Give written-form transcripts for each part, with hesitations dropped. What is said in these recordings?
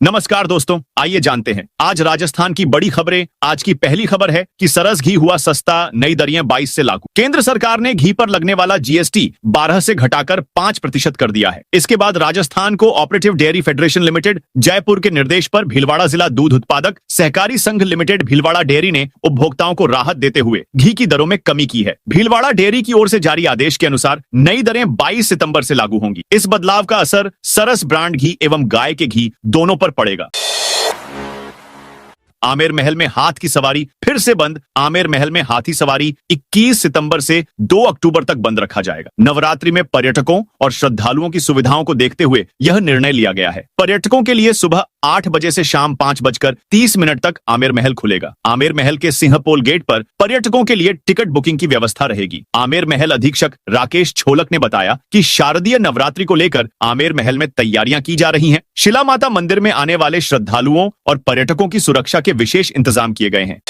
नमस्कार दोस्तों, आइए जानते हैं आज राजस्थान की बड़ी खबरें। आज की पहली खबर है कि सरस घी हुआ सस्ता, नई दरें 22 से लागू। केंद्र सरकार ने घी पर लगने वाला जीएसटी 12 से घटाकर 5% कर दिया है। इसके बाद Rajasthan co operative dairy federation limited Jaipur के निर्देश पर भीलवाड़ा जिला दूध उत्पादक सहकारी संघ लिमिटेड भीलवाड़ा डेयरी ने उपभोक्ताओं को राहत देते हुए घी की दरों में कमी की है। भीलवाड़ा डेयरी की ओर से जारी आदेश के अनुसार नई दरें 22 सितंबर से लागू होंगी। इस बदलाव का असर सरस ब्रांड घी एवं गाय के घी दोनों पर पड़ेगा। आमेर महल में हाथ की सवारी फिर से बंद। आमेर महल में हाथी सवारी 21 सितंबर से 2 अक्टूबर तक बंद रखा जाएगा। नवरात्रि में पर्यटकों और श्रद्धालुओं की सुविधाओं को देखते हुए यह निर्णय लिया गया है। पर्यटकों के लिए सुबह 8 बजे से शाम 5:30 तक आमेर महल खुलेगा। आमेर महल के सिंहपोल गेट पर पर्यटकों के लिए टिकट बुकिंग की व्यवस्था रहेगी। आमेर महल अधीक्षक राकेश छोलक ने बताया कि शारदीय नवरात्रि को लेकर आमेर महल में तैयारियां की जा रही हैं। शिला माता मंदिर में आने वाले श्रद्धालुओं और पर्यटकों की सुरक्षा के विशेष इंतजाम किए गए हैं।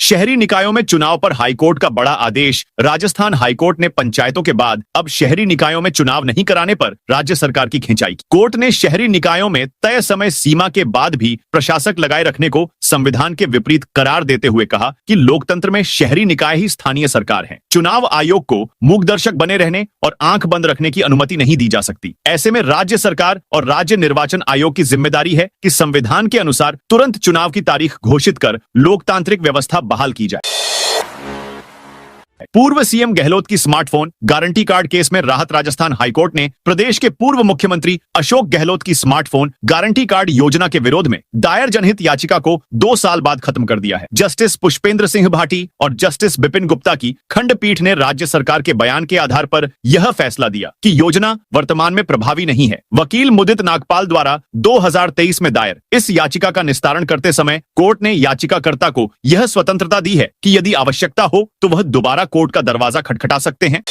शहरी निकायों में चुनाव पर हाईकोर्ट का बड़ा आदेश। राजस्थान हाईकोर्ट ने पंचायतों के बाद अब शहरी निकायों में चुनाव नहीं कराने पर राज्य सरकार की खिंचाई की। कोर्ट ने शहरी निकायों में तय समय सीमा के बाद भी प्रशासक लगाए रखने को संविधान के विपरीत करार देते हुए कहा कि लोकतंत्र में शहरी निकाय ही स्थानीय सरकार हैं। चुनाव आयोग को मूक दर्शक बने रहने और आंख बंद रखने की अनुमति नहीं दी जा सकती। ऐसे में राज्य सरकार और राज्य निर्वाचन आयोग की जिम्मेदारी है कि संविधान के अनुसार तुरंत चुनाव की तारीख घोषित कर लोकतांत्रिक व्यवस्था बहाल की जाए। पूर्व सीएम गहलोत की स्मार्टफोन गारंटी कार्ड केस में राहत। राजस्थान हाईकोर्ट ने प्रदेश के पूर्व मुख्यमंत्री अशोक गहलोत की स्मार्टफोन गारंटी कार्ड योजना के विरोध में दायर जनहित याचिका को 2 साल बाद खत्म कर दिया है। जस्टिस पुष्पेंद्र सिंह भाटी और जस्टिस बिपिन गुप्ता की खंडपीठ ने राज्य सरकार के बयान के आधार पर यह फैसला दिया कि योजना वर्तमान में प्रभावी नहीं है। वकील मुदित नागपाल द्वारा 2023 में दायर इस याचिका का निस्तारण करते समय कोर्ट ने याचिकाकर्ता को यह स्वतंत्रता दी है कि यदि आवश्यकता हो तो वह दोबारा कोर्ट का दरवाजा खटखटा सकते हैं।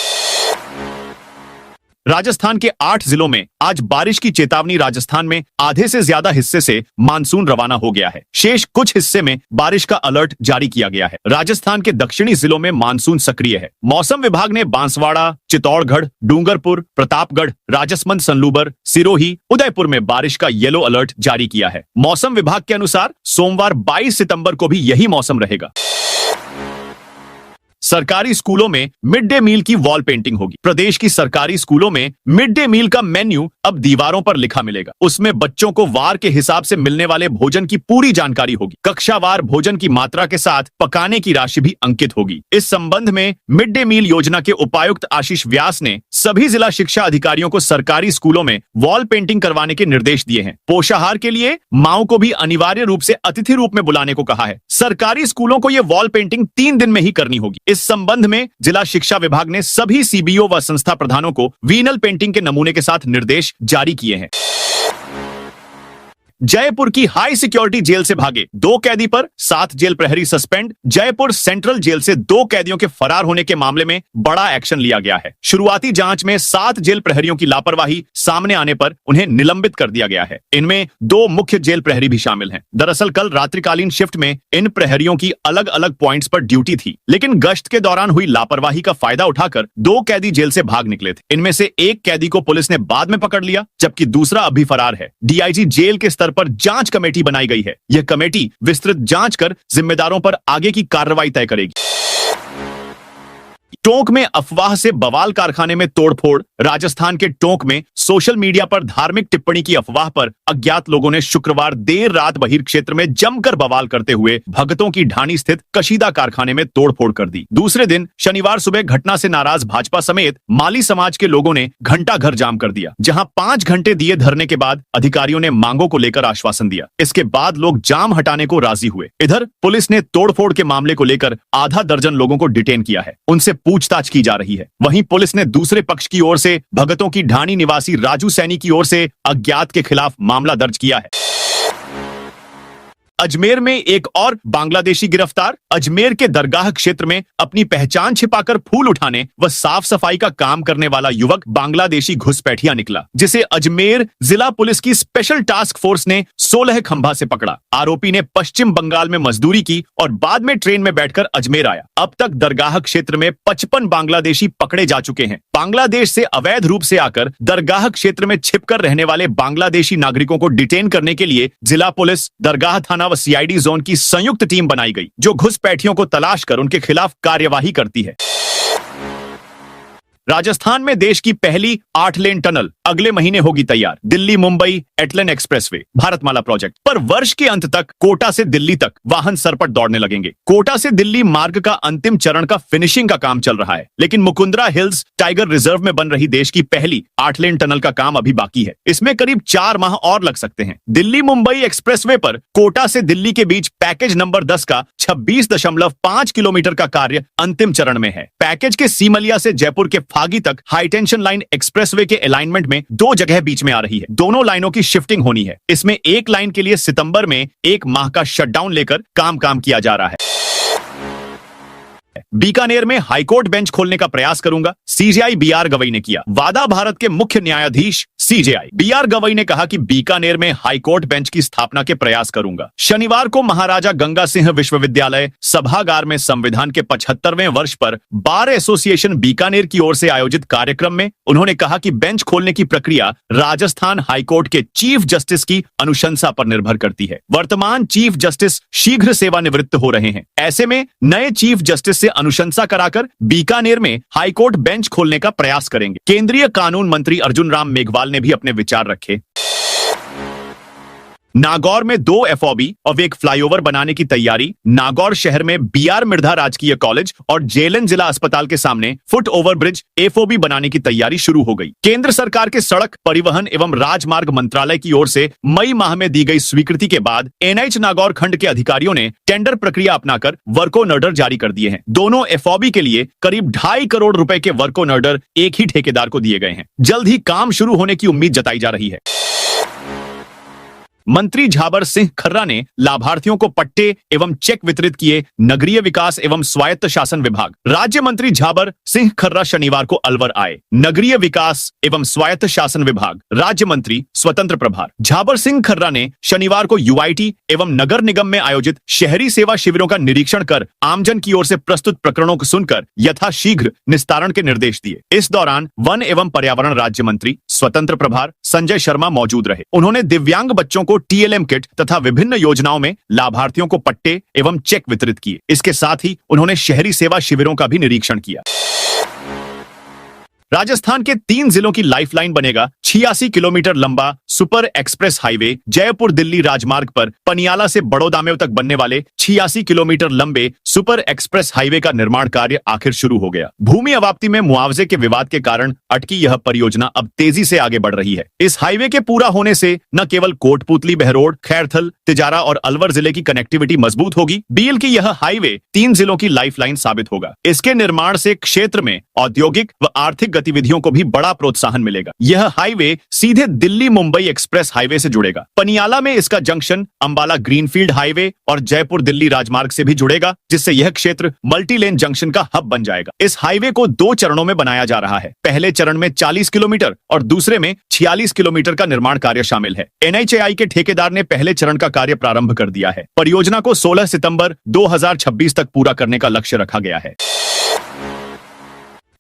राजस्थान के 8 जिलों में आज बारिश की चेतावनी। राजस्थान में आधे से ज्यादा हिस्से से मानसून रवाना हो गया है। शेष कुछ हिस्से में बारिश का अलर्ट जारी किया गया है। राजस्थान के दक्षिणी जिलों में मानसून सक्रिय है। मौसम विभाग ने बांसवाड़ा, चित्तौड़गढ़, डूंगरपुर, प्रतापगढ़, राजसमंद, सनलूबर, सिरोही, उदयपुर में बारिश का येलो अलर्ट जारी किया है। मौसम विभाग के अनुसार सोमवार 22 सितंबर को भी यही मौसम रहेगा। सरकारी स्कूलों में मिड डे मील की वॉल पेंटिंग होगी। प्रदेश की सरकारी स्कूलों में मिड डे मील का मेन्यू अब दीवारों पर लिखा मिलेगा। उसमें बच्चों को वार के हिसाब से मिलने वाले भोजन की पूरी जानकारी होगी। कक्षावार भोजन की मात्रा के साथ पकाने की राशि भी अंकित होगी। इस संबंध में मिड डे मील योजना के उपायुक्त आशीष व्यास ने सभी जिला शिक्षा अधिकारियों को सरकारी स्कूलों में वॉल पेंटिंग करवाने के निर्देश दिए हैं। पोषाहार के लिए माओ को भी अनिवार्य रूप से अतिथि रूप में बुलाने को कहा है। सरकारी स्कूलों को यह वॉल पेंटिंग 3 दिन में ही करनी होगी। इस संबंध में जिला शिक्षा विभाग ने सभी सीबीओ व संस्था प्रधानों को वीनल पेंटिंग के नमूने के साथ निर्देश जारी किए हैं। जयपुर की हाई सिक्योरिटी जेल से भागे 2 कैदी पर 7 जेल प्रहरी सस्पेंड। जयपुर सेंट्रल जेल से 2 कैदियों के फरार होने के मामले में बड़ा एक्शन लिया गया है। शुरुआती जांच में 7 जेल प्रहरियों की लापरवाही सामने आने पर उन्हें निलंबित कर दिया गया है। इनमें 2 मुख्य जेल प्रहरी भी शामिल हैं। दरअसल कल रात्रिकालीन शिफ्ट में इन प्रहरियों की अलग अलग पॉइंट्स पर ड्यूटी थी, लेकिन गश्त के दौरान हुई लापरवाही का फायदा उठाकर 2 कैदी जेल से भाग निकले थे। इनमें से एक कैदी को पुलिस ने बाद में पकड़ लिया, जबकि दूसरा अभी फरार है। डीआईजी जेल के स्तर पर जांच कमेटी बनाई गई है। यह कमेटी विस्तृत जांच कर जिम्मेदारों पर आगे की कार्रवाई तय करेगी। टोंक में अफवाह से बवाल कारखाने में तोड़फोड़। राजस्थान के टोंक में सोशल मीडिया पर धार्मिक टिप्पणी की अफवाह पर अज्ञात लोगों ने शुक्रवार देर रात बहिर क्षेत्र में जमकर बवाल करते हुए भगतों की ढाणी स्थित कशीदा कारखाने में तोड़फोड़ कर दी। दूसरे दिन शनिवार सुबह घटना से नाराज भाजपा समेत माली समाज के लोगों ने घंटा घर जाम कर दिया, जहां 5 घंटे दिए धरने के बाद अधिकारियों ने मांगों को लेकर आश्वासन दिया। इसके बाद लोग जाम हटाने को राजी हुए। इधर पुलिस ने तोड़फोड़ के मामले को लेकर आधा दर्जन लोगों को डिटेन किया है। उनसे पूछताछ की जा रही है। वहीं पुलिस ने दूसरे पक्ष की ओर से भगतों की ढाणी निवासी राजू सैनी की ओर से अज्ञात के खिलाफ मामला दर्ज किया है। अजमेर में एक और बांग्लादेशी गिरफ्तार। अजमेर के दरगाह क्षेत्र में अपनी पहचान छिपाकर फूल उठाने व साफ सफाई का काम करने वाला युवक बांग्लादेशी घुसपैठिया निकला, जिसे अजमेर जिला पुलिस की स्पेशल टास्क फोर्स ने 16 खंभा से पकड़ा। आरोपी ने पश्चिम बंगाल में मजदूरी की और बाद में ट्रेन में बैठकर अजमेर आया। अब तक दरगाह क्षेत्र में 55 बांग्लादेशी पकड़े जा चुके हैं। बांग्लादेश से अवैध रूप से आकर दरगाह क्षेत्र में छिपकर रहने वाले बांग्लादेशी नागरिकों को डिटेन करने के लिए जिला पुलिस, दरगाह थाना व सीआईडी जोन की संयुक्त टीम बनाई गई, जो घुसपैठियों को तलाश कर उनके खिलाफ कार्यवाही करती है। राजस्थान में देश की पहली 8 लेन टनल अगले महीने होगी तैयार। दिल्ली मुंबई एटलन एक्सप्रेसवे भारतमाला प्रोजेक्ट पर वर्ष के अंत तक कोटा से दिल्ली तक वाहन सरपट दौड़ने लगेंगे। कोटा से दिल्ली मार्ग का अंतिम चरण का फिनिशिंग का काम चल रहा है, लेकिन मुकुंदरा हिल्स टाइगर रिजर्व में बन रही देश की पहली 8 लेन टनल का काम अभी बाकी है। इसमें करीब 4 माह और लग सकते हैं। दिल्ली मुंबई एक्सप्रेसवे पर कोटा से दिल्ली के बीच पैकेज नंबर 10 का 26.5 किलोमीटर का कार्य अंतिम चरण में है। पैकेज के सीमलिया से जयपुर के फागी तक हाई टेंशन लाइन एक्सप्रेसवे के अलाइनमेंट में 2 जगह बीच में आ रही है। दोनों लाइनों की शिफ्टिंग होनी है। इसमें एक लाइन के लिए सितंबर में 1 माह का शटडाउन लेकर काम किया जा रहा है। बीकानेर में हाईकोर्ट बेंच खोलने का प्रयास करूंगा, सीजेआई बीआर गवई ने किया वादा। भारत के मुख्य न्यायाधीश सीजेआई बीआर गवई ने कहा कि बीकानेर में हाईकोर्ट बेंच की स्थापना के प्रयास करूंगा। शनिवार को महाराजा गंगा सिंह विश्वविद्यालय सभागार में संविधान के 75वें वर्ष पर बार एसोसिएशन बीकानेर की ओर से आयोजित कार्यक्रम में उन्होंने कहा कि बेंच खोलने की प्रक्रिया राजस्थान हाईकोर्ट के चीफ जस्टिस की अनुशंसा पर निर्भर करती है। वर्तमान चीफ जस्टिस शीघ्र सेवानिवृत्त हो रहे हैं। ऐसे में नए चीफ जस्टिस से अनुशंसा कराकर बीकानेर में हाईकोर्ट बेंच खोलने का प्रयास करेंगे। केंद्रीय कानून मंत्री अर्जुन राम मेघवाल ने भी अपने विचार रखे। नागौर में 2 एफओबी और एक फ्लाईओवर बनाने की तैयारी। नागौर शहर में बीआर मिर्धा राजकीय कॉलेज और जेएलएन जिला अस्पताल के सामने फुट ओवर ब्रिज एफओबी बनाने की तैयारी शुरू हो गई। केंद्र सरकार के सड़क परिवहन एवं राजमार्ग मंत्रालय की ओर से मई माह में दी गई स्वीकृति के बाद एनएच नागौर खंड के अधिकारियों ने टेंडर प्रक्रिया अपनाकर वर्क ऑर्डर जारी कर दिए हैं। दोनों एफओबी के लिए करीब 2.5 करोड़ रुपए के वर्क ऑर्डर एक ही ठेकेदार को दिए गए हैं। जल्द ही काम शुरू होने की उम्मीद जताई जा रही है। मंत्री झाबर सिंह खर्रा ने लाभार्थियों को पट्टे एवं चेक वितरित किए। नगरीय विकास एवं स्वायत्त शासन विभाग। राज्य मंत्री झाबर सिंह खर्रा शनिवार को अलवर आए। नगरीय विकास एवं स्वायत्त शासन विभाग राज्य मंत्री स्वतंत्र प्रभार झाबर सिंह खर्रा ने शनिवार को यूआईटी एवं नगर निगम में आयोजित शहरी सेवा शिविरों का निरीक्षण कर आमजन की ओर से प्रस्तुत प्रकरणों को सुनकर यथाशीघ्र निस्तारण के निर्देश दिए। इस दौरान वन एवं पर्यावरण राज्य मंत्री स्वतंत्र प्रभार संजय शर्मा मौजूद रहे। उन्होंने दिव्यांग बच्चों को टीएलएम किट तथा विभिन्न योजनाओं में लाभार्थियों को पट्टे एवं चेक वितरित किए। इसके साथ ही उन्होंने शहरी सेवा शिविरों का भी निरीक्षण किया। राजस्थान के 3 जिलों की लाइफलाइन बनेगा 86 किलोमीटर लंबा super express highway. Jaipur Delhi राजमार्ग पर पनियाला से बड़ौदामेव तक बनने वाले 86 किलोमीटर लंबे सुपर एक्सप्रेस हाईवे का निर्माण कार्य आखिर शुरू हो गया। भूमि अवाप्ति में मुआवजे के विवाद के कारण अटकी यह परियोजना अब तेजी से आगे बढ़ रही है। इस हाईवे के पूरा होने से न केवल कोटपुतली, बहरोड, खैरथल, तिजारा और अलवर जिले की कनेक्टिविटी मजबूत होगी, बीएल की यह हाईवे 3 जिलों की लाइफलाइन साबित होगा। इसके निर्माण से क्षेत्र में औद्योगिक व आर्थिक गतिविधियों को भी बड़ा प्रोत्साहन मिलेगा। यह हाईवे सीधे दिल्ली मुंबई एक्सप्रेस हाईवे से जुड़ेगा। पनियाला में इसका जंक्शन अंबाला ग्रीनफील्ड हाईवे और जयपुर दिल्ली राजमार्ग से भी जुड़ेगा, जिससे यह क्षेत्र मल्टी लेन जंक्शन का हब बन जाएगा। इस हाईवे को 2 चरणों में बनाया जा रहा है। पहले चरण में 40 किलोमीटर और दूसरे में 46 किलोमीटर का निर्माण कार्य शामिल है। एनएचएआई के ठेकेदार ने पहले चरण का कार्य प्रारंभ कर दिया है। परियोजना को 16 सितंबर 2026 तक पूरा करने का लक्ष्य रखा गया है।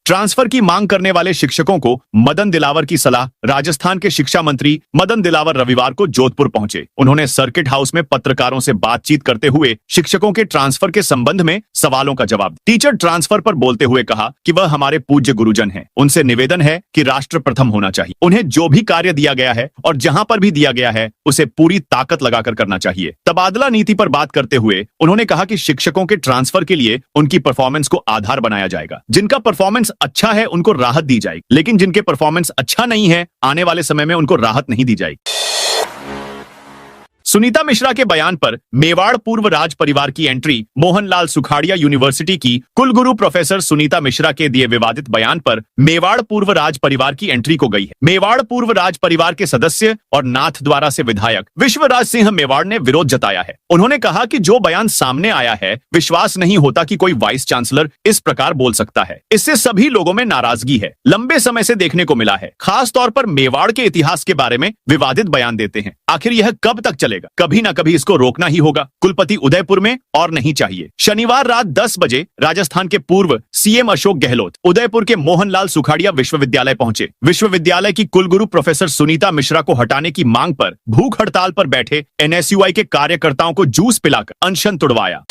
ट्रांसफर की मांग करने वाले शिक्षकों को मदन दिलावर की सलाह। राजस्थान के शिक्षा मंत्री मदन दिलावर रविवार को जोधपुर पहुंचे। उन्होंने सर्किट हाउस में पत्रकारों से बातचीत करते हुए शिक्षकों के ट्रांसफर के संबंध में सवालों का जवाब दिया। टीचर ट्रांसफर पर बोलते हुए कहा कि वह हमारे पूज्य गुरुजन हैं। उनसे निवेदन है कि राष्ट्र प्रथम होना चाहिए। उन्हें जो भी कार्य दिया गया है और जहां पर भी दिया गया है उसे पूरी ताकत लगाकर करना चाहिए। तबादला नीति पर बात करते हुए उन्होंने कहा कि शिक्षकों के ट्रांसफर के लिए उनकी परफॉर्मेंस को आधार बनाया जाएगा। जिनका परफॉर्मेंस अच्छा है उनको राहत दी जाएगी, लेकिन जिनके परफॉर्मेंस अच्छा नहीं है आने वाले समय में उनको राहत नहीं दी जाएगी। सुनीता मिश्रा के बयान पर मेवाड़ पूर्व राज परिवार की एंट्री। मोहनलाल सुखाड़िया यूनिवर्सिटी की कुलगुरु प्रोफेसर सुनीता मिश्रा के दिए विवादित बयान पर मेवाड़ पूर्व राज परिवार की एंट्री को गई है। मेवाड़ पूर्व राज परिवार के सदस्य और नाथद्वारा से विधायक विश्वराज सिंह मेवाड़ ने विरोध जताया है। उन्होंने कहा कि जो बयान सामने आया है, विश्वास नहीं होता कि कोई वाइस चांसलर इस प्रकार बोल सकता है। इससे सभी लोगों में नाराजगी है, लंबे समय से देखने को मिला है। खास तौर पर मेवाड़ के इतिहास के बारे में विवादित बयान देते हैं। आखिर यह कब तक चलेगा? कभी ना कभी इसको रोकना ही होगा। कुलपति उदयपुर में और नहीं चाहिए। शनिवार रात 10 बजे राजस्थान के पूर्व सीएम अशोक गहलोत उदयपुर के मोहनलाल सुखाड़िया विश्वविद्यालय पहुंचे। विश्वविद्यालय की कुलगुरु प्रोफेसर सुनीता मिश्रा को हटाने की मांग पर भूख हड़ताल पर बैठे एनएसयूआई के कार्यकर्ताओं को जूस पिलाकर अनशन तुड़वाया।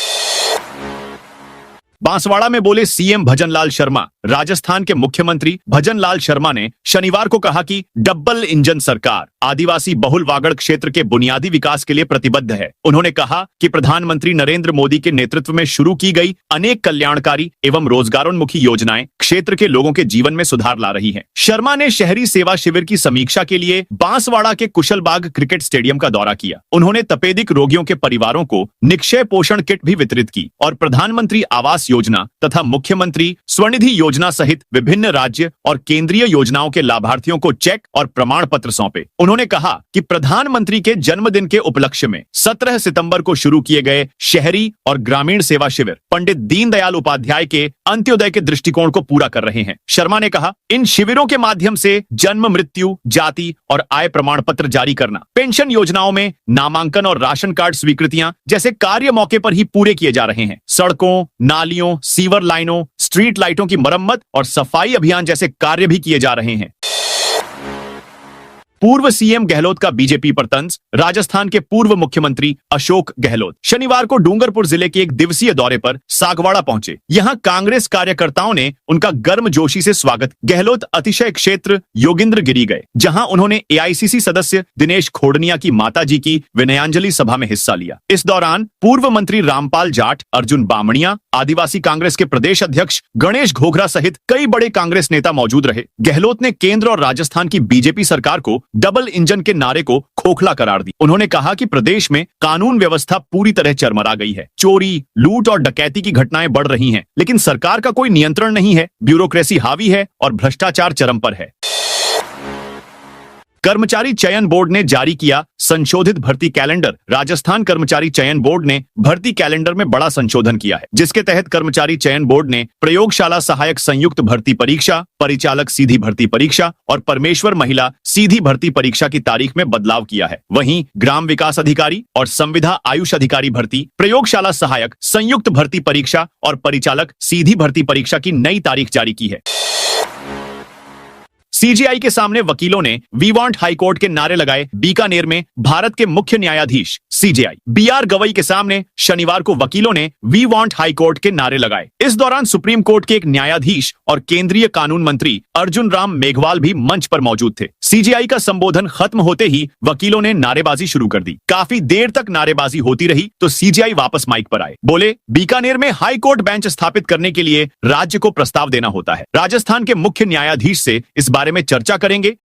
बांसवाड़ा में बोले सीएम भजनलाल शर्मा। राजस्थान के मुख्यमंत्री भजनलाल शर्मा ने शनिवार को कहा कि डबल इंजन सरकार आदिवासी बहुल वागड़ क्षेत्र के बुनियादी विकास के लिए प्रतिबद्ध है। उन्होंने कहा कि प्रधानमंत्री नरेंद्र मोदी के नेतृत्व में शुरू की गई अनेक कल्याणकारी एवं रोजगारोन्मुखी योजनाएं क्षेत्र के लोगों के जीवन में सुधार ला रही हैं। शर्मा ने शहरी सेवा शिविर की समीक्षा के लिए बांसवाड़ा के कुशलबाग क्रिकेट स्टेडियम का दौरा किया। उन्होंने तपेदिक रोगियों के परिवारों को निक्षय पोषण किट भी वितरित की और प्रधानमंत्री आवास योजना तथा मुख्यमंत्री स्वनिधि योजना सहित विभिन्न राज्य और केंद्रीय योजनाओं के लाभार्थियों को चेक और प्रमाण पत्र सौंपे। उन्होंने कहा कि प्रधानमंत्री के जन्मदिन के उपलक्ष्य में 17 सितंबर को शुरू किए गए शहरी और ग्रामीण सेवा शिविर पंडित दीनदयाल उपाध्याय के अंत्योदय के दृष्टिकोण को पूरा कर रहे हैं। शर्मा ने कहा, इन शिविरों के माध्यम से जन्म, मृत्यु, जाति और आय प्रमाण पत्र जारी करना, पेंशन योजनाओं में नामांकन और राशन कार्ड स्वीकृतियां जैसे कार्य मौके पर ही पूरे किए जा रहे हैं। सड़कों, नालियों, सीवर लाइनों, स्ट्रीट लाइटों की मरम्मत और सफाई अभियान जैसे कार्य भी किए जा रहे हैं। पूर्व सीएम गहलोत का बीजेपी पर तंज। राजस्थान के पूर्व मुख्यमंत्री अशोक गहलोत शनिवार को डूंगरपुर जिले के एक दिवसीय दौरे पर सागवाड़ा पहुंचे। यहां कांग्रेस कार्यकर्ताओं ने उनका गर्मजोशी से स्वागत। गहलोत अतिशय क्षेत्र योगिंद्रगिरी गए, जहां उन्होंने एआईसीसी सदस्य दिनेश खोड़निया की माताजी की विनयांजलि सभा में हिस्सा लिया। इस दौरान पूर्व मंत्री रामपाल जाट, अर्जुन बामणिया, आदिवासी कांग्रेस के प्रदेश अध्यक्ष गणेश घोघरा सहित कई बड़े कांग्रेस नेता मौजूद रहे। गहलोत ने केंद्र और राजस्थान की बीजेपी सरकार को डबल इंजन के नारे को खोखला करार दी। उन्होंने कहा कि प्रदेश में कानून व्यवस्था पूरी तरह चरमरा गई है। चोरी, लूट और डकैती की घटनाएं बढ़ रही हैं, लेकिन सरकार का कोई नियंत्रण नहीं है। ब्यूरोक्रेसी हावी है और भ्रष्टाचार चरम पर है। कर्मचारी चयन बोर्ड ने जारी किया संशोधित भर्ती कैलेंडर। राजस्थान कर्मचारी चयन बोर्ड ने भर्ती कैलेंडर में बड़ा संशोधन किया है, जिसके तहत कर्मचारी चयन बोर्ड ने प्रयोगशाला सहायक संयुक्त भर्ती परीक्षा, परिचालक सीधी भर्ती परीक्षा और परमेश्वर महिला सीधी भर्ती परीक्षा की तारीख में बदलाव किया है। वहीं ग्राम विकास अधिकारी और संविदा आयुष अधिकारी भर्ती, प्रयोगशाला सहायक संयुक्त भर्ती परीक्षा और परिचालक सीधी भर्ती परीक्षा की नई तारीख जारी की है। सीजेआई के सामने वकीलों ने वी वांट हाई कोर्ट के नारे लगाए। बीकानेर में भारत के मुख्य न्यायाधीश सीजेआई बीआर गवई के सामने शनिवार को वकीलों ने वी वांट हाई कोर्ट के नारे लगाए। इस दौरान सुप्रीम कोर्ट के एक न्यायाधीश और केंद्रीय कानून मंत्री अर्जुन राम मेघवाल भी मंच पर मौजूद थे। सीजेआई का संबोधन खत्म होते ही वकीलों ने नारेबाजी शुरू कर दी। काफी देर तक नारेबाजी होती रही तो सीजेआई वापस माइक पर आए। बोले, बीकानेर में हाई कोर्ट बेंच स्थापित करने के लिए राज्य को प्रस्ताव देना होता है। राजस्थान के मुख्य न्यायाधीश से इस बारे में चर्चा करेंगे।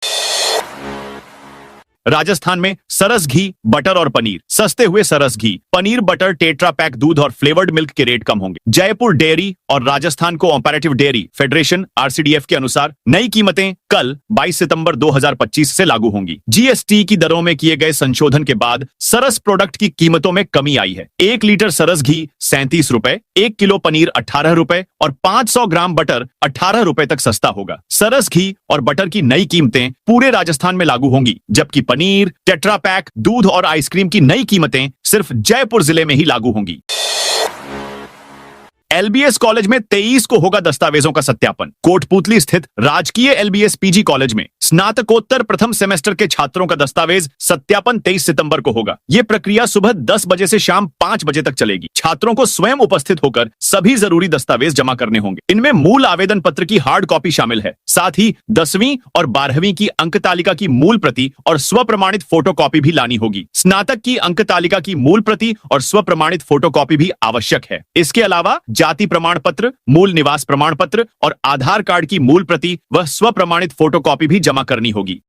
राजस्थान में सरस घी, बटर और पनीर सस्ते हुए। सरस घी, पनीर, बटर, टेट्रा पैक दूध और फ्लेवर्ड मिल्क के रेट कम होंगे। जयपुर डेयरी और Rajasthan cooperative dairy federation RCDF के अनुसार नई कीमतें कल 22 सितंबर 2025 से लागू होंगी। जीएसटी की दरों में किए गए संशोधन के बाद सरस प्रोडक्ट की कीमतों में कमी आई है। 1 लीटर सरस घी 37 रुपए, 1 किलो पनीर 18 रुपए और 500 ग्राम बटर 18 रुपए तक सस्ता होगा। सरस घी और बटर की नई कीमतें पूरे राजस्थान में लागू होंगी, जबकि पनीर, टेट्रा पैक दूध और आइसक्रीम की नई कीमतें सिर्फ जयपुर जिले में ही लागू होंगी। एलबीएस कॉलेज में 23 को होगा दस्तावेजों का सत्यापन। कोटपूतली स्थित राजकीय एलबीएस पीजी कॉलेज में स्नातकोत्तर प्रथम सेमेस्टर के छात्रों का दस्तावेज सत्यापन 23 सितंबर को होगा। यह प्रक्रिया सुबह 10 बजे से शाम 5 बजे तक चलेगी। छात्रों को स्वयं उपस्थित होकर सभी जरूरी दस्तावेज जमा करने होंगे। इनमें मूल आवेदन पत्र की हार्ड कॉपी शामिल है। साथ ही 10वीं और 12वीं की अंक तालिका की मूल प्रति और स्व प्रमाणित फोटो कॉपी भी लानी होगी। स्नातक की अंक तालिका की मूल प्रति और स्व प्रमाणित फोटो कॉपी भी आवश्यक है। इसके अलावा जाति प्रमाण पत्र, मूल निवास प्रमाण पत्र और आधार कार्ड की मूल प्रति व स्व प्रमाणित फोटो कॉपी भी जमा करनी होगी।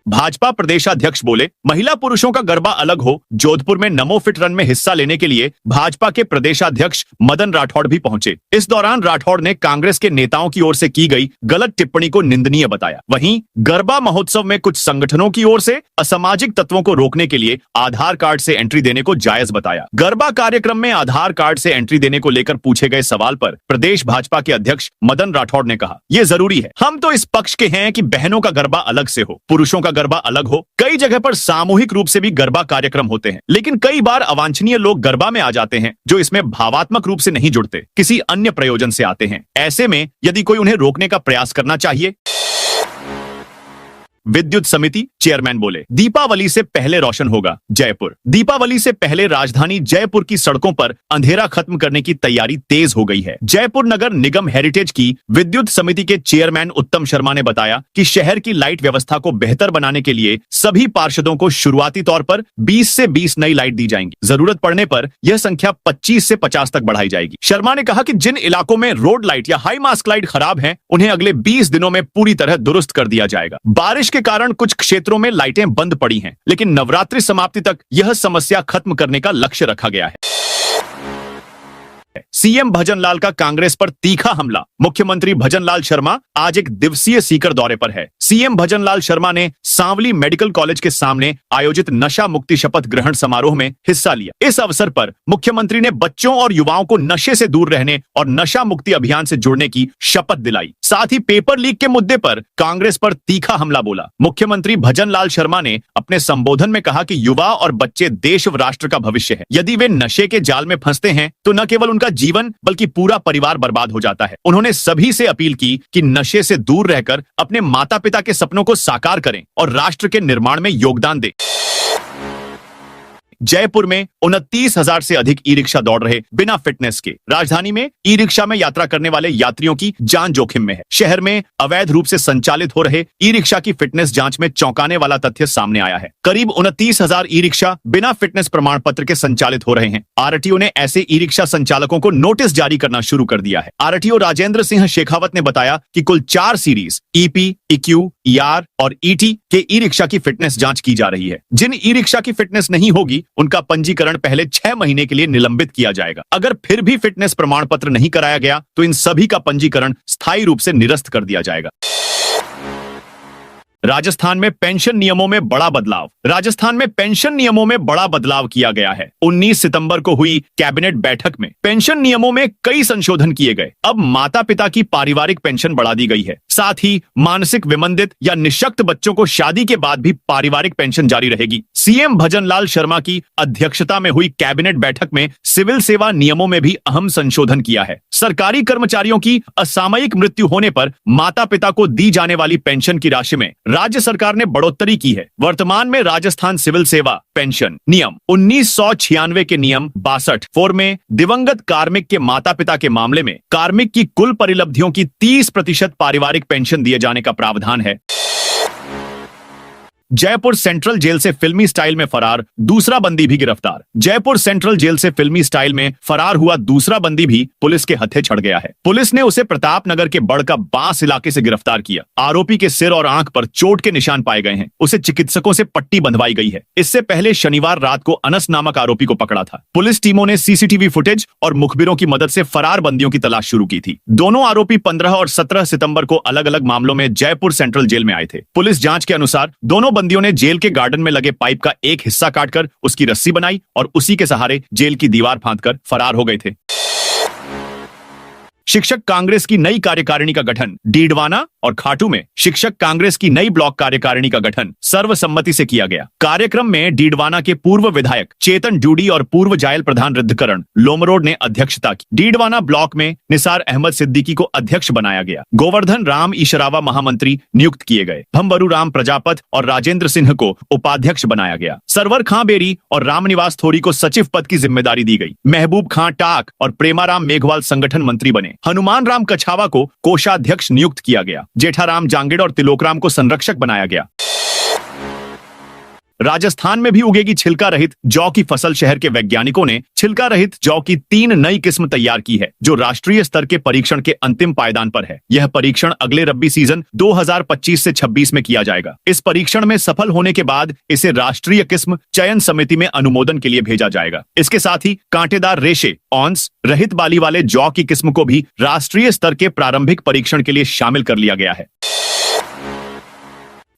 भाजपा प्रदेशाध्यक्ष बोले, महिला पुरुषों का गरबा अलग हो। जोधपुर में नमो फिट रन में हिस्सा लेने के लिए भाजपा के प्रदेशाध्यक्ष मदन राठौड़ भी पहुंचे। इस दौरान राठौड़ ने कांग्रेस के नेताओं की ओर से की गई गलत टिप्पणी को निंदनीय बताया। वहीं गरबा महोत्सव में कुछ संगठनों की ओर से असामाजिक तत्वों को रोकने के लिए आधार कार्ड से एंट्री देने को जायज बताया। गरबा कार्यक्रम में आधार कार्ड से एंट्री देने को लेकर पूछे गए सवाल पर प्रदेश भाजपा के अध्यक्ष मदन राठौड़ ने कहा, यह जरूरी है। हम तो इस पक्ष के हैं कि बहनों का गरबा अलग से हो, पुरुषों का गरबा अलग हो। कई जगह पर सामूहिक रूप से भी गरबा कार्यक्रम होते हैं, लेकिन कई बार अवांछनीय लोग गरबा में आ जाते हैं जो इसमें भावात्मक रूप से नहीं जुड़ते, किसी अन्य प्रयोजन से आते हैं। ऐसे में यदि कोई उन्हें रोकने का प्रयास करना चाहिए। विद्युत समिति चेयरमैन बोले, दीपावली से पहले रोशन होगा जयपुर। दीपावली से पहले राजधानी जयपुर की सड़कों पर अंधेरा खत्म करने की तैयारी तेज हो गई है। जयपुर नगर निगम हेरिटेज की विद्युत समिति के चेयरमैन उत्तम शर्मा ने बताया कि शहर की लाइट व्यवस्था को बेहतर बनाने के लिए सभी पार्षदों को शुरुआती तौर पर 20 से 20 नई लाइट दी जाएंगी। जरूरत पड़ने पर यह संख्या 25 से 50 तक बढ़ाई जाएगी। शर्मा ने कहा कि जिन इलाकों में रोड लाइट या हाई मास्क लाइट खराब है, उन्हें अगले 20 दिनों में पूरी तरह दुरुस्त कर दिया जाएगा। बारिश के कारण कुछ क्षेत्रों में लाइटें बंद पड़ी हैं, लेकिन नवरात्रि समाप्ति तक यह समस्या खत्म करने का लक्ष्य रखा गया है। सीएम भजनलाल का कांग्रेस पर तीखा हमला। मुख्यमंत्री भजनलाल शर्मा आज एक दिवसीय सीकर दौरे पर है। सीएम भजनलाल शर्मा ने सांवली मेडिकल कॉलेज के सामने आयोजित नशा मुक्ति शपथ ग्रहण समारोह में हिस्सा लिया। इस अवसर पर मुख्यमंत्री ने बच्चों और युवाओं को नशे से दूर रहने और नशा मुक्ति अभियान से जुड़ने की शपथ दिलाई। साथ ही पेपर लीक के मुद्दे पर कांग्रेस पर तीखा हमला बोला। मुख्यमंत्री भजनलाल शर्मा ने अपने संबोधन में कहा कि युवा और बच्चे देश व राष्ट्र का भविष्य है। यदि वे नशे के जाल में फंसते हैं तो न केवल उनका जीवन बल्कि पूरा परिवार बर्बाद हो जाता है। उन्होंने सभी से अपील की कि नशे से दूर रहकर अपने माता पिता के सपनों को साकार करें और राष्ट्र के निर्माण में योगदान दें। जयपुर में 29,000 से अधिक ई रिक्शा दौड़ रहे बिना फिटनेस के। राजधानी में ई रिक्शा में यात्रा करने वाले यात्रियों की जान जोखिम में है। शहर में अवैध रूप से संचालित हो रहे ई रिक्शा की फिटनेस जांच में चौंकाने वाला तथ्य सामने आया है। करीब 29,000 ई रिक्शा बिना फिटनेस प्रमाण पत्र के संचालित हो रहे हैं। आरटीओ ने ऐसे ई रिक्शा संचालकों को नोटिस जारी करना शुरू कर दिया है। आरटीओ राजेंद्र सिंह शेखावत ने बताया कि कुल 4 सीरीज ईपी, इक्यू, ईआर और ईटी के ई रिक्शा की फिटनेस जांच की जा रही है। जिन ई रिक्शा की फिटनेस नहीं होगी उनका पंजीकरण पहले 6 महीने के लिए निलंबित किया जाएगा। अगर फिर भी फिटनेस प्रमाण पत्र नहीं कराया गया तो इन सभी का पंजीकरण स्थायी रूप से निरस्त कर दिया जाएगा। राजस्थान में पेंशन नियमों में बड़ा बदलाव। राजस्थान में पेंशन नियमों में बड़ा बदलाव किया गया है। 19 सितंबर को हुई कैबिनेट बैठक में पेंशन नियमों में कई संशोधन किए गए। अब माता पिता की पारिवारिक पेंशन बढ़ा दी गई है। साथ ही मानसिक विमंदित या निःशक्त बच्चों को शादी के बाद भी पारिवारिक पेंशन जारी रहेगी। सीएम भजनलाल शर्मा की अध्यक्षता में हुई कैबिनेट बैठक में सिविल सेवा नियमों में भी अहम संशोधन किया है। सरकारी कर्मचारियों की असामयिक मृत्यु होने पर माता पिता को दी जाने वाली पेंशन की राशि में राज्य सरकार ने बढ़ोतरी की है। वर्तमान में राजस्थान सिविल सेवा पेंशन नियम 1996 के नियम 62 में दिवंगत कार्मिक के माता पिता के मामले में कार्मिक की कुल परिलब्धियों की 30% पारिवारिक पेंशन दिए जाने का प्रावधान है। जयपुर सेंट्रल जेल से फिल्मी स्टाइल में फरार दूसरा बंदी भी गिरफ्तार। जयपुर सेंट्रल जेल से फिल्मी स्टाइल में फरार हुआ दूसरा बंदी भी पुलिस के हत्थे चढ़ गया है। पुलिस ने उसे प्रताप नगर के बड़का बांस इलाके से गिरफ्तार किया। आरोपी के सिर और आंख पर चोट के निशान पाए गए हैं। उसे चिकित्सकों से पट्टी बंधवाई गई है। इससे पहले शनिवार रात को अनस नामक आरोपी को पकड़ा था। पुलिस टीमों ने सीसीटीवी फुटेज और मुखबिरों की मदद से फरार बंदियों की तलाश शुरू की थी। दोनों आरोपी 15 और 17 सितंबर को अलग अलग मामलों में जयपुर सेंट्रल जेल में आए थे। पुलिस जांच के अनुसार दोनों बंदियों ने जेल के गार्डन में लगे पाइप का एक हिस्सा काटकर उसकी रस्सी बनाई और उसी के सहारे जेल की दीवार फांदकर फरार हो गए थे। शिक्षक कांग्रेस की नई कार्यकारिणी का गठन। डीडवाना और खाटू में शिक्षक कांग्रेस की नई ब्लॉक कार्यकारिणी का गठन सर्वसम्मति से किया गया। कार्यक्रम में डीडवाना के पूर्व विधायक चेतन डूडी और पूर्व जायल प्रधान रिद्धकरण लोमरोड ने अध्यक्षता की। डीडवाना ब्लॉक में निसार अहमद सिद्दीकी को अध्यक्ष बनाया गया। गोवर्धन राम ईशरावा महामंत्री नियुक्त किए गए। भंवरू राम प्रजापत और राजेंद्र सिंह को उपाध्यक्ष बनाया गया। सरवर खां बेरी और रामनिवास थोरी को सचिव पद की जिम्मेदारी दी गई। महबूब खां टाक और प्रेमाराम मेघवाल संगठन मंत्री बने। हनुमान राम कछावा को कोषाध्यक्ष नियुक्त किया गया। जेठाराम जांगिड़ और तिलोकराम को संरक्षक बनाया गया। राजस्थान में भी उगेगी छिलका रहित जौ की फसल। शहर के वैज्ञानिकों ने छिलका रहित जौ की 3 नई किस्म तैयार की है, जो राष्ट्रीय स्तर के परीक्षण के अंतिम पायदान पर है। यह परीक्षण अगले रब्बी सीजन 2025 से 26 में किया जाएगा। इस परीक्षण में सफल होने के बाद इसे राष्ट्रीय किस्म चयन समिति में अनुमोदन के लिए भेजा जाएगा। इसके साथ ही कांटेदार रेशे ऑन्स रहित बाली वाले जौ की किस्म को भी राष्ट्रीय स्तर के प्रारंभिक परीक्षण के लिए शामिल कर लिया गया है।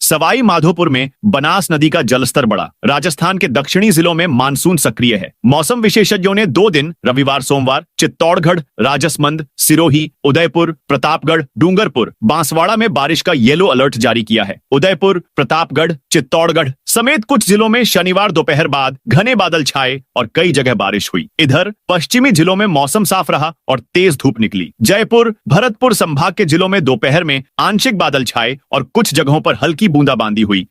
सवाई माधोपुर में बनास नदी का जलस्तर बढ़ा। राजस्थान के दक्षिणी जिलों में मानसून सक्रिय है। मौसम विशेषज्ञों ने 2 दिन रविवार सोमवार चित्तौड़गढ़, राजसमंद, सिरोही, उदयपुर, प्रतापगढ़, डूंगरपुर, बांसवाड़ा में बारिश का येलो अलर्ट जारी किया है। उदयपुर, प्रतापगढ़, चित्तौड़गढ़ समेत कुछ जिलों में शनिवार दोपहर बाद घने बादल छाए और कई जगह बारिश हुई। इधर पश्चिमी जिलों में मौसम साफ रहा और तेज धूप निकली। जयपुर, भरतपुर संभाग के जिलों में दोपहर में आंशिक बादल छाए और कुछ जगहों पर हल्की बूंदाबांदी हुई।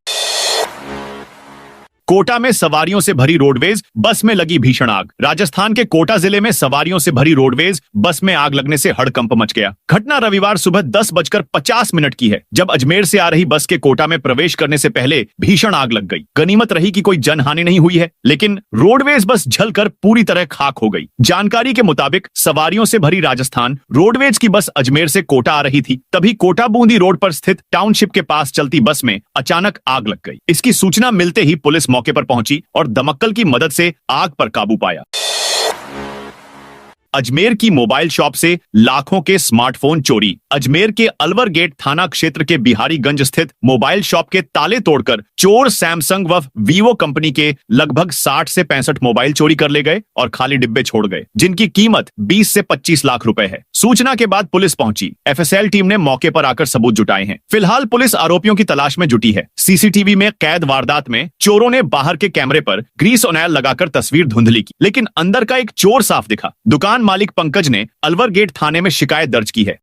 कोटा में सवारियों से भरी रोडवेज बस में लगी भीषण आग। राजस्थान के कोटा जिले में सवारियों से भरी रोडवेज बस में आग लगने से हड़कंप मच गया। घटना रविवार सुबह 10:50 की है, जब अजमेर से आ रही बस के कोटा में प्रवेश करने से पहले भीषण आग लग गई। गनीमत रही कि कोई जनहानि नहीं हुई है, लेकिन रोडवेज बस जलकर पूरी तरह खाक हो गई। जानकारी के मुताबिक सवारियों से भरी राजस्थान रोडवेज की बस अजमेर से कोटा आ रही थी, तभी कोटा बूंदी रोड पर स्थित टाउनशिप के पास चलती बस में अचानक आग लग गई। इसकी सूचना मिलते ही पुलिस मौके पर पहुंची और दमकल की मदद से आग पर काबू पाया। अजमेर की मोबाइल शॉप से लाखों के स्मार्टफोन चोरी। अजमेर के अलवर गेट थाना क्षेत्र के बिहारीगंज स्थित मोबाइल शॉप के ताले तोड़कर चोर सैमसंग व वीवो कंपनी के लगभग 60 से 65 मोबाइल चोरी कर ले गए और खाली डिब्बे छोड़ गए, जिनकी कीमत 20 से 25 लाख रुपए है। सूचना के बाद पुलिस पहुंची। एफएसएल टीम ने मौके पर आकर सबूत जुटाए हैं। फिलहाल पुलिस आरोपियों की तलाश में जुटी है। सीसीटीवी में कैद वारदात में चोरों ने बाहर के कैमरे पर ग्रीस ऑयल लगाकर तस्वीर धुंधली की, लेकिन अंदर का एक चोर साफ दिखा। दुकान मालिक पंकज ने अलवर गेट थाने में शिकायत दर्ज की है।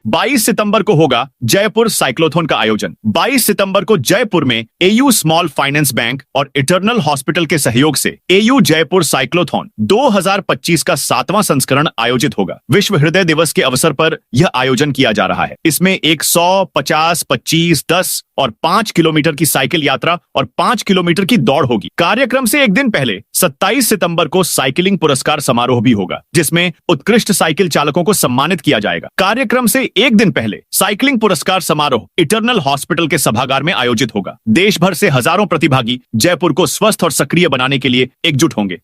22 सितंबर को होगा जयपुर साइक्लोथॉन का आयोजन। 22 सितंबर को जयपुर में एयू स्मॉल फाइनेंस बैंक और इटर्नल हॉस्पिटल के सहयोग से एयू जयपुर साइक्लोथॉन 2025 का 7वां संस्करण आयोजित होगा। विश्व हृदय दिवस के अवसर पर यह आयोजन किया जा रहा है। इसमें 100, 50, 25, 10 और 5 किलोमीटर की साइकिल यात्रा और 5 किलोमीटर की दौड़ होगी। कार्यक्रम से एक दिन पहले 27 सितंबर को साइकिलिंग पुरस्कार समारोह भी होगा, जिसमें उत्कृष्ट साइकिल चालकों को सम्मानित किया जाएगा। कार्यक्रम से एक दिन पहले साइकिलिंग पुरस्कार समारोह इटर्नल हॉस्पिटल के सभागार में आयोजित होगा। देश भर से हजारों प्रतिभागी जयपुर को स्वस्थ और सक्रिय बनाने के लिए एकजुट होंगे।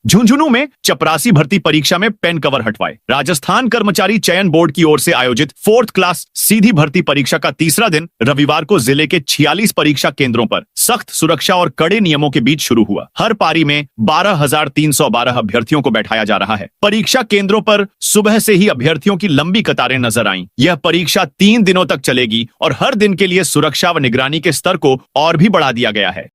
झुंझुनू में चपरासी भर्ती परीक्षा में पेन कवर हटवाए। राजस्थान कर्मचारी चयन बोर्ड की ओर से आयोजित 4th क्लास सीधी भर्ती परीक्षा का तीसरा दिन रविवार को जिले के 46 परीक्षा केंद्रों पर सख्त सुरक्षा और कड़े नियमों के बीच शुरू हुआ। हर पारी में 12,312 अभ्यर्थियों को बैठाया जा रहा है। परीक्षा केंद्रों पर सुबह से ही अभ्यर्थियों की लंबी कतारें नजर आईं। यह परीक्षा 3 दिनों तक चलेगी और हर दिन के लिए सुरक्षा व निगरानी के स्तर को और भी बढ़ा दिया गया है।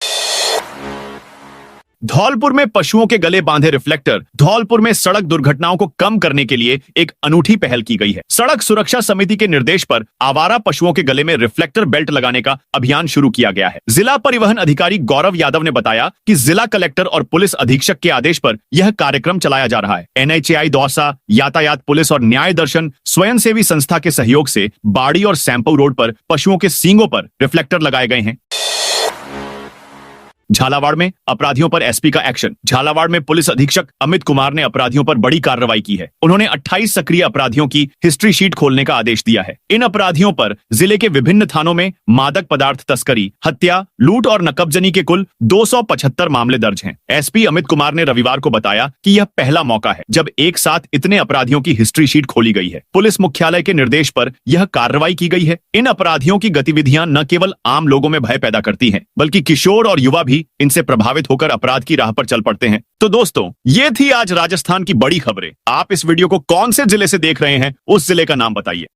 धौलपुर में पशुओं के गले बांधे रिफ्लेक्टर। धौलपुर में सड़क दुर्घटनाओं को कम करने के लिए एक अनूठी पहल की गई है। सड़क सुरक्षा समिति के निर्देश पर आवारा पशुओं के गले में रिफ्लेक्टर बेल्ट लगाने का अभियान शुरू किया गया है। जिला परिवहन अधिकारी गौरव यादव ने बताया कि जिला कलेक्टर और पुलिस अधीक्षक के आदेश पर यह कार्यक्रम चलाया जा रहा है। NHAI दौसा, यातायात पुलिस और न्याय दर्शन स्वयंसेवी संस्था के सहयोग से बाड़ी और सैंपू रोड पर पशुओं के सींगों पर रिफ्लेक्टर लगाए गए हैं। झालावाड़ में अपराधियों पर एसपी का एक्शन। झालावाड़ में पुलिस अधीक्षक अमित कुमार ने अपराधियों पर बड़ी कार्रवाई की है। उन्होंने 28 सक्रिय अपराधियों की हिस्ट्री शीट खोलने का आदेश दिया है। इन अपराधियों पर जिले के विभिन्न थानों में मादक पदार्थ तस्करी, हत्या, लूट और नकबजनी के कुल 275 मामले दर्ज हैं। एसपी अमित कुमार ने रविवार को बताया कि यह पहला मौका है जब एक साथ इतने अपराधियों की हिस्ट्री शीट खोली गई है। पुलिस मुख्यालय के निर्देश पर यह कार्रवाई की गई है। इन अपराधियों की गतिविधियां न केवल आम लोगों में भय पैदा करती हैं, बल्कि किशोर और युवा भी इनसे प्रभावित होकर अपराध की राह पर चल पड़ते हैं। तो दोस्तों, ये थी आज राजस्थान की बड़ी खबरें। आप इस वीडियो को कौन से जिले से देख रहे हैं, उस जिले का नाम बताइए।